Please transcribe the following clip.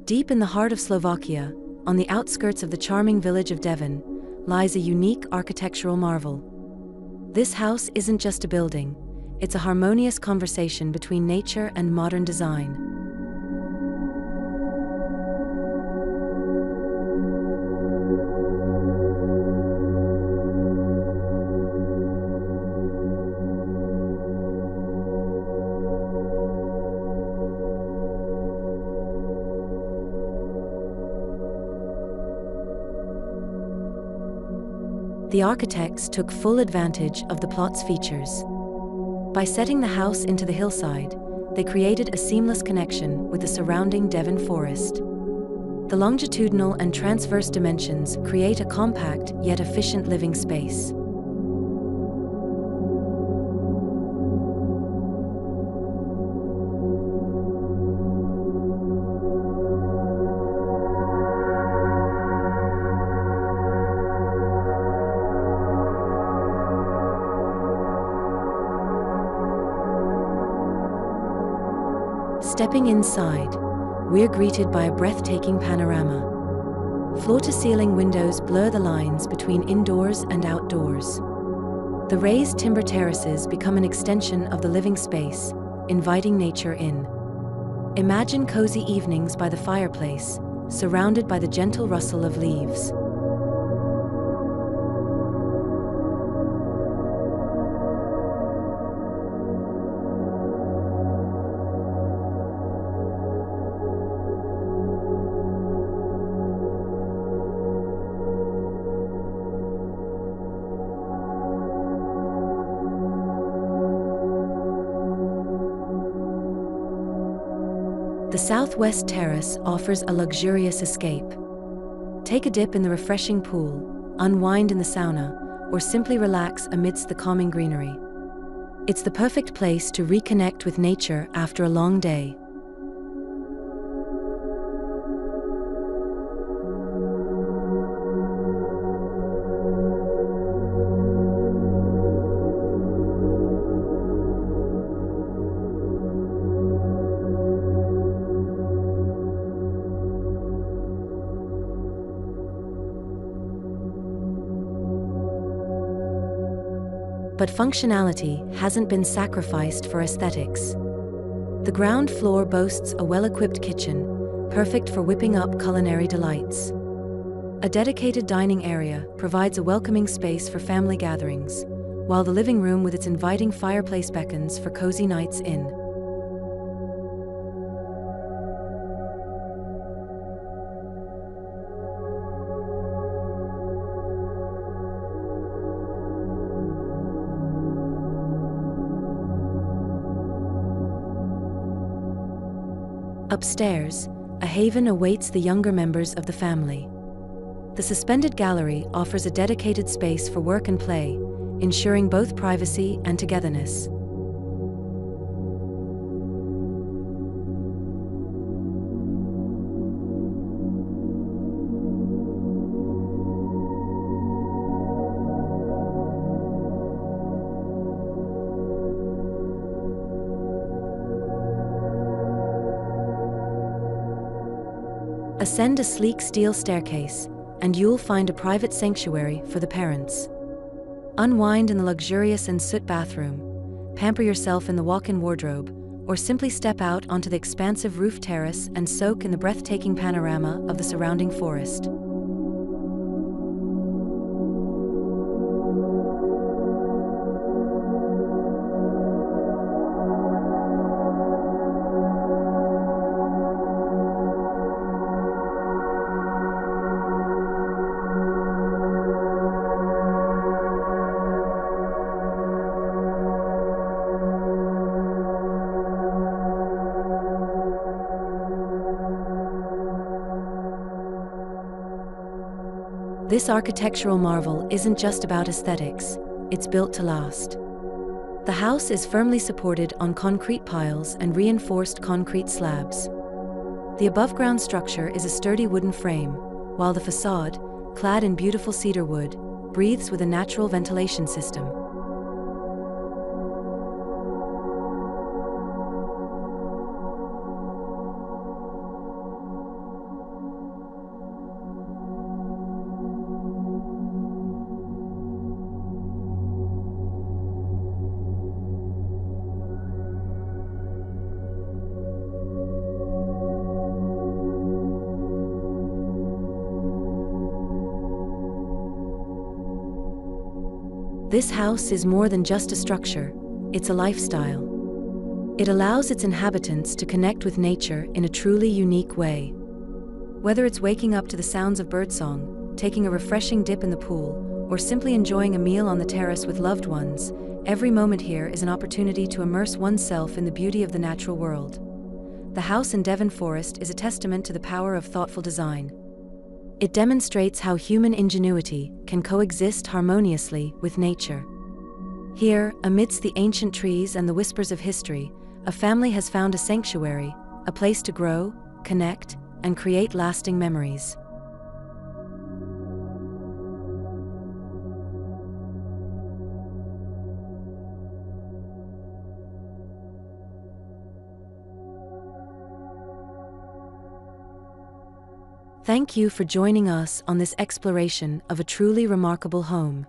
Deep in the heart of Slovakia, on the outskirts of the charming village of Devin, lies a unique architectural marvel. This house isn't just a building, it's a harmonious conversation between nature and modern design. The architects took full advantage of the plot's features. By setting the house into the hillside, they created a seamless connection with the surrounding Devin forest. The longitudinal and transverse dimensions create a compact yet efficient living space. Stepping inside, we're greeted by a breathtaking panorama. Floor-to-ceiling windows blur the lines between indoors and outdoors. The raised timber terraces become an extension of the living space, inviting nature in. Imagine cozy evenings by the fireplace, surrounded by the gentle rustle of leaves. The southwest terrace offers a luxurious escape. Take a dip in the refreshing pool, unwind in the sauna, or simply relax amidst the calming greenery. It's the perfect place to reconnect with nature after a long day. But functionality hasn't been sacrificed for aesthetics. The ground floor boasts a well-equipped kitchen, perfect for whipping up culinary delights. A dedicated dining area provides a welcoming space for family gatherings, while the living room with its inviting fireplace beckons for cozy nights in. Upstairs, a haven awaits the younger members of the family. The suspended gallery offers a dedicated space for work and play, ensuring both privacy and togetherness. Ascend a sleek steel staircase, and you'll find a private sanctuary for the parents. Unwind in the luxurious en suite bathroom, pamper yourself in the walk-in wardrobe, or simply step out onto the expansive roof terrace and soak in the breathtaking panorama of the surrounding forest. This architectural marvel isn't just about aesthetics, it's built to last. The house is firmly supported on concrete piles and reinforced concrete slabs. The above-ground structure is a sturdy wooden frame, while the facade, clad in beautiful cedar wood, breathes with a natural ventilation system. This house is more than just a structure, it's a lifestyle. It allows its inhabitants to connect with nature in a truly unique way. Whether it's waking up to the sounds of birdsong, taking a refreshing dip in the pool, or simply enjoying a meal on the terrace with loved ones, every moment here is an opportunity to immerse oneself in the beauty of the natural world. The house in Devin Forest is a testament to the power of thoughtful design. It demonstrates how human ingenuity can coexist harmoniously with nature. Here, amidst the ancient trees and the whispers of history, a family has found a sanctuary, a place to grow, connect, and create lasting memories. Thank you for joining us on this exploration of a truly remarkable home.